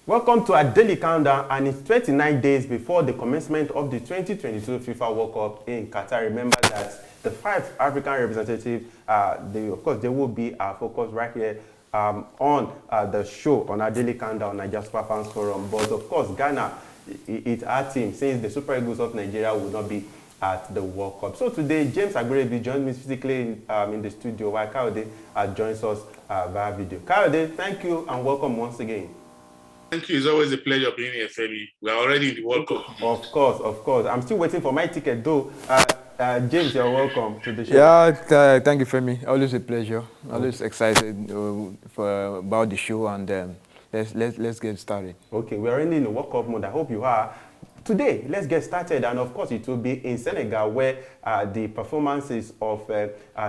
Welcome to our daily countdown, and it's 29 days before the commencement of the 2022 FIFA World Cup in Qatar. Remember that the 5 African representatives, they will be our focus right here on the show, on our daily countdown, Nigeria Super Fans Forum. But of course, Ghana, it's our team, since the Super Eagles of Nigeria will not be at the World Cup. So today, James Agberebi joined me physically in the studio, while Kayode joins us via video. Kayode, thank you and welcome once again. Thank you. It's always a pleasure being here, Femi. We are already in the World Cup. Of course. I'm still waiting for my ticket, though. James, you're welcome to the show. Yeah, thank you, Femi. Always a pleasure. Always excited about the show, and let's get started. Okay, we're already in the World Cup mode. I hope you are. Today, let's get started, and of course, it will be in Senegal, where the performances of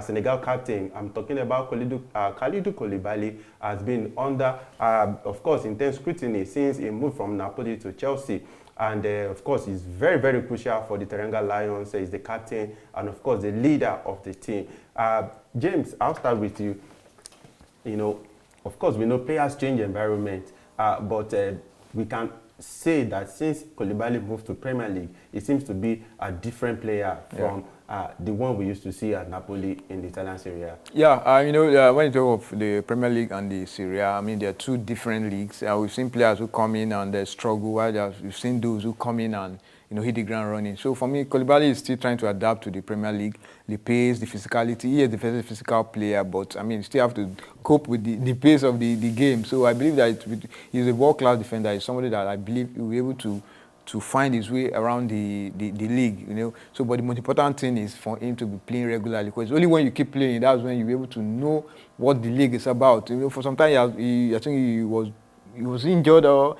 Senegal captain, I'm talking about Kalidou Koulibaly, has been under, of course, intense scrutiny since he moved from Napoli to Chelsea. And of course, he's very, very crucial for the Teranga Lions. He's the captain and, of course, the leader of the team. James, I'll start with you. You know, of course, we know players change environment, but we can say that since Koulibaly moved to Premier League, it seems to be a different player from the one we used to see at Napoli in the Italian Serie A. Yeah, when you talk of the Premier League and the Serie A, I mean, there are two different leagues. We've seen players who come in and they struggle, while we've seen those who come in and hit the ground running. So for me, Koulibaly is still trying to adapt to the Premier League, the pace, the physicality. He is the very physical player, but I mean, you still have to cope with the pace of the game. So I believe that he's a world-class defender. He's somebody that I believe will be able to find his way around the league, So, but the most important thing is for him to be playing regularly, because only when you keep playing, that's when you'll be able to know what the league is about. For some time, I think he was injured or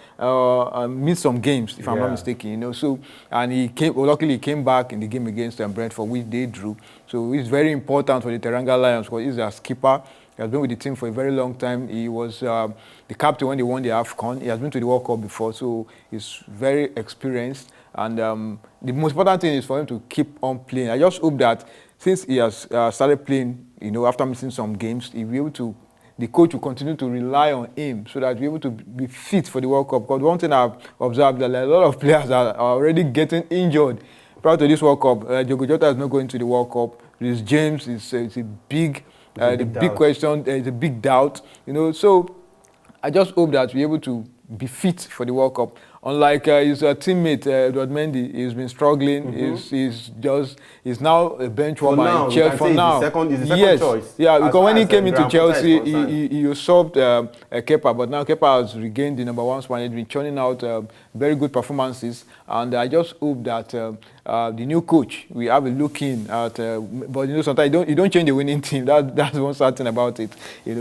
missed some games, if I'm not mistaken, So, and luckily he came back in the game against Brentford, which they drew. So it's very important for the Teranga Lions, because he's a skipper. He has been with the team for a very long time. He was the captain when they won the AFCON. He has been to the World Cup before, so he's very experienced. And the most important thing is for him to keep on playing. I just hope that since he has started playing, after missing some games, he'll be able to. The coach will continue to rely on him so that he'll be able to be fit for the World Cup. Because one thing I've observed, that a lot of players are already getting injured prior to this World Cup. Diogo Jota is not going to the World Cup. This James is a big. The big question, is a big doubt, So I just hope that we're able to be fit for the World Cup. Unlike his teammate Edouard Mendy, he's been struggling. He's now a bench warmer in Chelsea for now. He's the second choice. Yeah, because when he came into Chelsea, he usurped Kepa, but now Kepa has regained the number 1 spot. He's been churning out very good performances, and I just hope that the new coach, we have a look in at, but sometimes you don't change the winning team. That's one certain about it.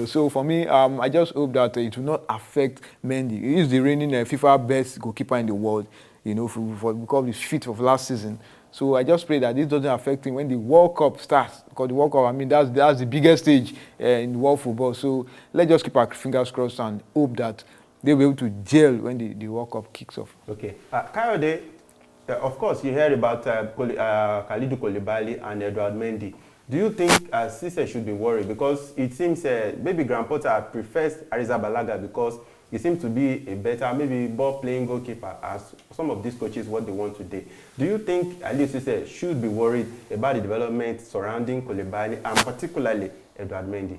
So for me, I just hope that it will not affect Mendy. He is the reigning FIFA best goalkeeper in the world, because he's fit of last season. So I just pray that this doesn't affect him when the World Cup starts, because the World Cup, I mean, that's the biggest stage in world football. So let's just keep our fingers crossed and hope that they'll be able to gel when the World Cup kicks off. Okay. Kayode, of course, you heard about Kalidou Koulibaly and Edouard Mendy. Do you think Cisse should be worried? Because it seems maybe Graham Potter prefers Arrizabalaga because he seems to be a better, maybe ball-playing goalkeeper, as some of these coaches what they want today. Do you think Aliou Cisse should be worried about the development surrounding Koulibaly and particularly Edouard Mendy?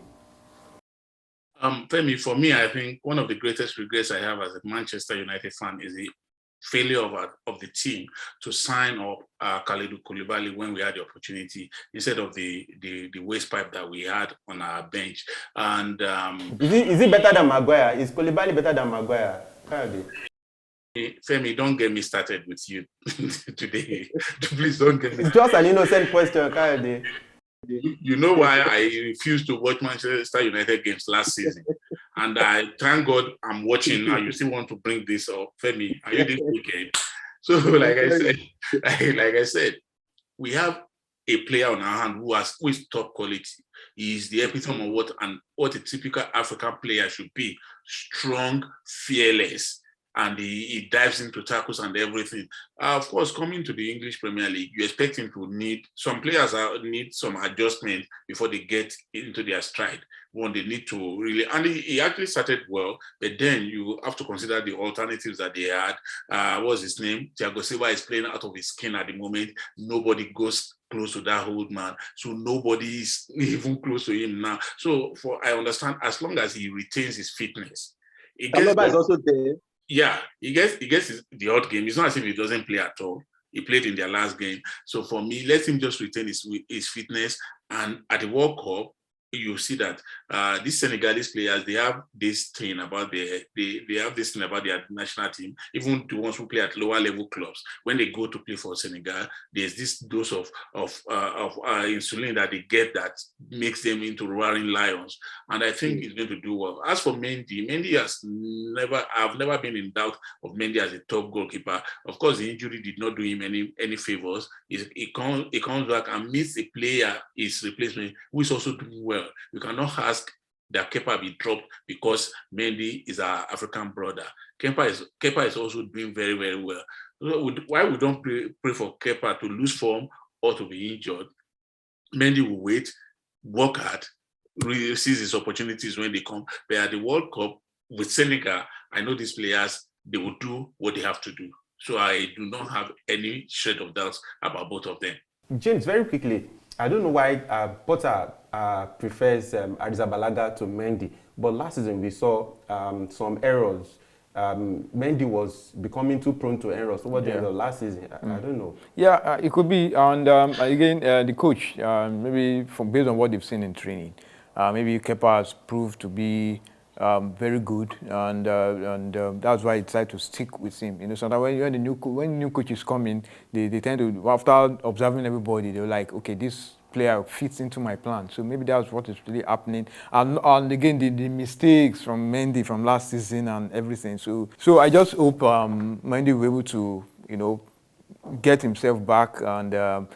Femi, for me, I think one of the greatest regrets I have as a Manchester United fan is the failure of the team to sign up Kalidou Koulibaly when we had the opportunity, instead of the waste pipe that we had on our bench. And is he better than Maguire? Is Koulibaly better than Maguire? Femi, don't get me started with you today. Please don't get me. It's just an innocent question, Kayode. You know why I refused to watch Manchester United games last season, and I thank God I'm watching now. You still want to bring this up, Femi? Are you this weekend? So, like I said, we have a player on our hand who is top quality. He is the epitome of what a typical African player should be: strong, fearless, and he dives into tackles and everything. Of course, coming to the English Premier League, you expect him to need some players need some adjustment before they get into their stride. One, they need to really, and he actually started well, but then you have to consider the alternatives that they had. What's his name? Thiago Silva is playing out of his skin at the moment. Nobody goes close to that old man, so nobody is even close to him now. So I understand, as long as he retains his fitness, Saloba is also there. Yeah, he gets the odd game. It's not as if he doesn't play at all. He played in their last game. So for me, let him just retain his fitness. And at the World Cup, you see that these Senegalese players, they have this thing about they have this thing about their national team. Even the ones who play at lower level clubs, when they go to play for Senegal, there's this dose of insulin that they get that makes them into roaring lions. And I think he's going to do well. As for Mendy I've never been in doubt of Mendy as a top goalkeeper. Of course, the injury did not do him any favors. He comes back and meets a player, his replacement, who is also doing well. You cannot ask that Kepa be dropped because Mendy is our African brother. Kepa is also doing very, very well. Why we don't pray for Kepa to lose form or to be injured? Mendy will wait, work hard, seize his opportunities when they come. But at the World Cup with Senegal, I know these players, they will do what they have to do. So I do not have any shred of doubts about both of them. James, very quickly, I don't know why Potter prefers Arrizabalaga to Mendy, but last season we saw some errors. Mendy was becoming too prone to errors over the end of last season. I don't know. Yeah, it could be. And again, the coach, maybe based on what they've seen in training, maybe Kepa has proved to be very good, and that's why he decided to stick with him. You know, so that when new coaches come in, they tend to, after observing everybody, they're like, okay, this player fits into my plan. So maybe that's what is really happening. And again, the mistakes from Mendy from last season and everything. So I just hope Mendy will be able to, you know, get himself back and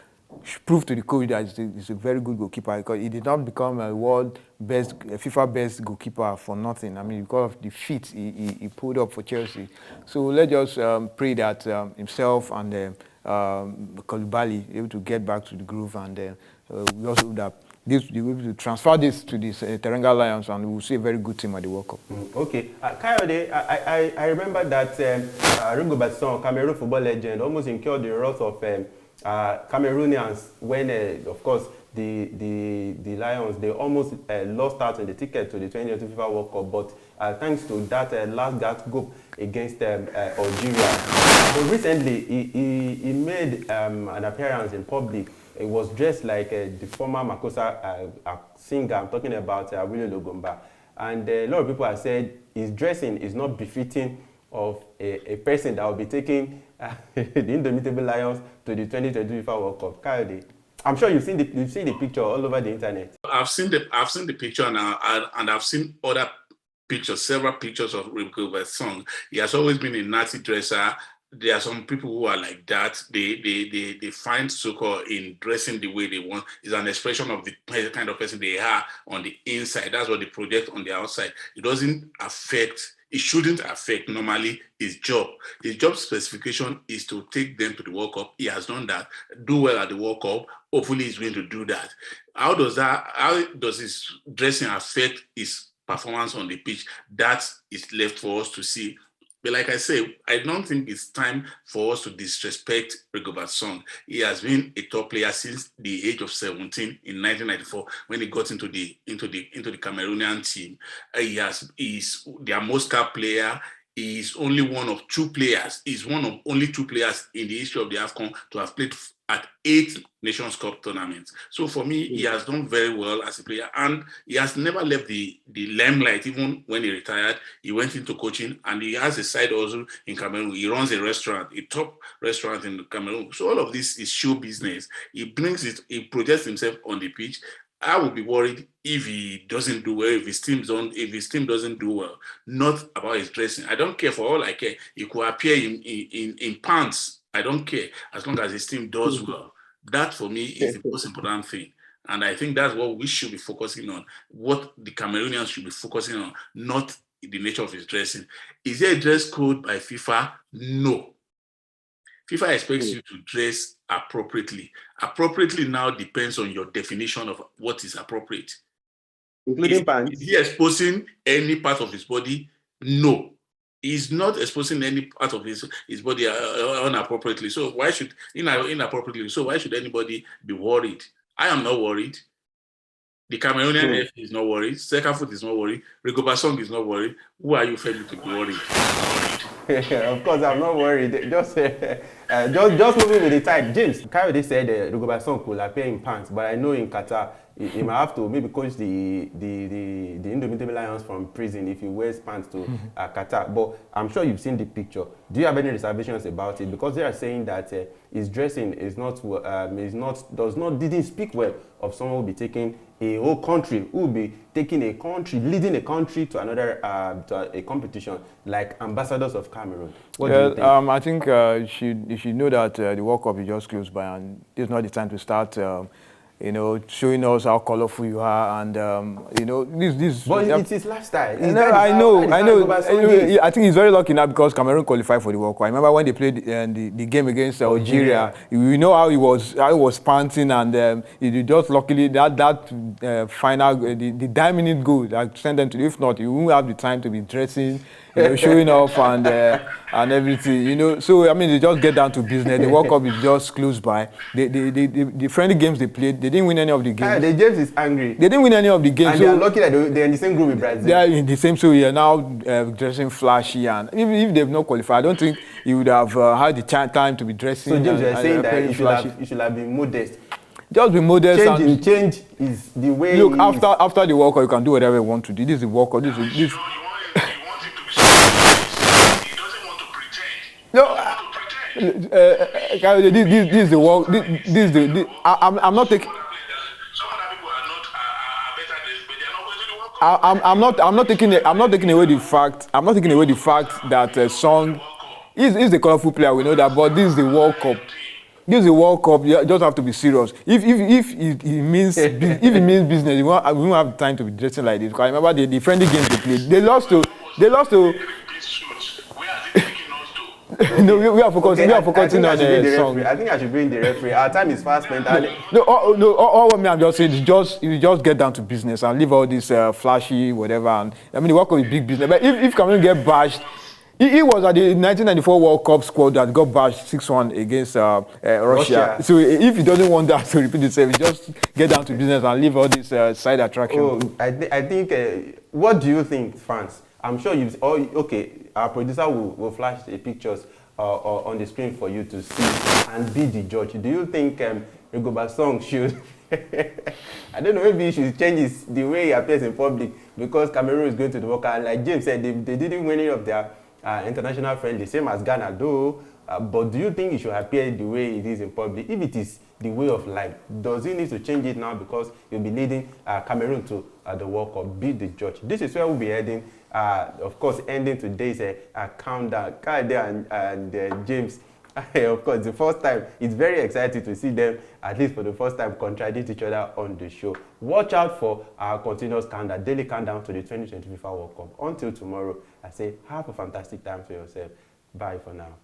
prove to the coach that he's a very good goalkeeper, because he did not become a FIFA best goalkeeper for nothing. I mean, because of the feat he pulled up for Chelsea. So let's just pray that himself and Koulibaly able to get back to the groove, and we also hope that they will be able to transfer this to this Teranga Lions, and we will see a very good team at the World Cup. Okay. Kayode, I remember that Rigobert Song, Cameroon football legend, almost incurred the wrath of Cameroonians when, of course, the Lions, they almost lost out on the ticket to the 2022 FIFA World Cup, but thanks to that last gasp goal against Algeria. But recently, he made an appearance in public. It was dressed like the former Makosa singer. I'm talking about Willie Logomba. And a lot of people have said his dressing is not befitting of a person that will be taking the Indomitable Lions to the 2022 FIFA World Cup. Kayode, I'm sure you've seen the picture all over the internet. I've seen the picture now, and I've seen other pictures, several pictures of Rigobert Song. He has always been a Nazi dresser. There are some people who are like that. They find succor in dressing the way they want. It's an expression of the kind of person they are on the inside. That's what they project on the outside. It shouldn't affect normally his job. His job specification is to take them to the World Cup. He has done that. Do well at the World Cup. Hopefully he's going to do that. How does his dressing affect his performance on the pitch? That is left for us to see. But like I say, I don't think it's time for us to disrespect Rigobert Song. He has been a top player since the age of 17 in 1994 when he got into the Cameroonian team. He's their most capped player. He's only one of two players. He's one of only two players in the history of the AFCON to have played at 8 Nations Cup tournaments. So for me, he has done very well as a player, and he has never left the limelight. Even when he retired, he went into coaching, and he has a side also in Cameroon. He runs a restaurant, a top restaurant in Cameroon. So all of this is show business. He projects himself on the pitch. I would be worried if he doesn't do well, if his team doesn't do well. Not about his dressing. I don't care. For all I care, he could appear in pants. I don't care, as long as his team does well. That for me is the most important thing. And I think that's what we should be focusing on, what the Cameroonians should be focusing on, not the nature of his dressing. Is there a dress code by FIFA? No. FIFA expects you to dress appropriately. Appropriately now depends on your definition of what is appropriate. Including pants? Is he exposing any part of his body? No. He's not exposing any part of his body inappropriately. So why should inappropriately? So why should anybody be worried? I am not worried. The Cameroonian FA is not worried. Sekafoot is not worried. Rigobert Song is not worried. Who are you, Femi, to be worried? Of course, I'm not worried. Just moving with the tide. James, Kayode said Rigobert Song could appear in pants, but I know in Qatar, he might have to maybe coach the Indomitable Lions from prison if he wears pants to Qatar. But I'm sure you've seen the picture. Do you have any reservations about it? Because they are saying that his dressing didn't speak well of someone who will be taking a whole country, who will be taking a country, leading a country to another to a competition like ambassadors of Cameroon. What do you think? I think you should know that the World Cup is just close by, and this is not the time to start. Showing us how colorful you are, and this. But it's his lifestyle. I know. I think he's very lucky now because Cameroon qualified for the World Cup. I remember when they played the game against Algeria. We know how he was panting, and he just luckily that final the 9-minute goal that sent them to. If not, he wouldn't have the time to be dressing. Showing off and everything, So I mean, they just get down to business. The World Cup is just close by. The friendly games they played, they didn't win any of the games. The James is angry. They didn't win any of the games. And they are lucky that they're in the same group with Brazil. They are in the same, so he are now dressing flashy, and if they've not qualified, I don't think he would have had the time to be dressing. So James, you are saying that you should have been modest. Just be modest. Change is the way. Look, after the World Cup, you can do whatever you want to do. This is the World Cup. This. No, this is the work. This is the. I'm not taking. I'm not taking away the fact. I'm not taking away the fact that Song is a colorful player. We know that, but this is the World Cup. This is the World Cup. You just have to be serious. If it means business, you won't have time to be dressing like this. Because I remember the friendly games they played. They lost to. No, we are focusing. We are focusing on the song. I think I should bring the referee. Our time is fast spent. All what I'm just saying is you just get down to business and leave all this flashy whatever. And I mean, the World Cup is big business. But if Cameroon get bashed, he was at the 1994 World Cup squad that got bashed 6-1 against Russia. So if he doesn't want that to repeat itself, he just get down to business and leave all this side attraction. Oh, I think. What do you think, France? I'm sure you've. Okay, our producer will flash the pictures on the screen for you to see and be the judge. Do you think Rigobert Song should? I don't know. Maybe he should change the way he appears in public because Cameroon is going to the World Cup. And like James said, they didn't win any of their international friendly, same as Ghana, though. But do you think he should appear the way it is in public? If it is the way of life, does he need to change it now because he'll be leading Cameroon to the World Cup? Be the judge. This is where we'll be heading. Of course, ending today's countdown. Kayode and James, of course, the first time, it's very exciting to see them, at least for the first time, contradict each other on the show. Watch out for our continuous countdown, daily countdown to the 2020 FIFA World Cup. Until tomorrow, I say, have a fantastic time for yourself. Bye for now.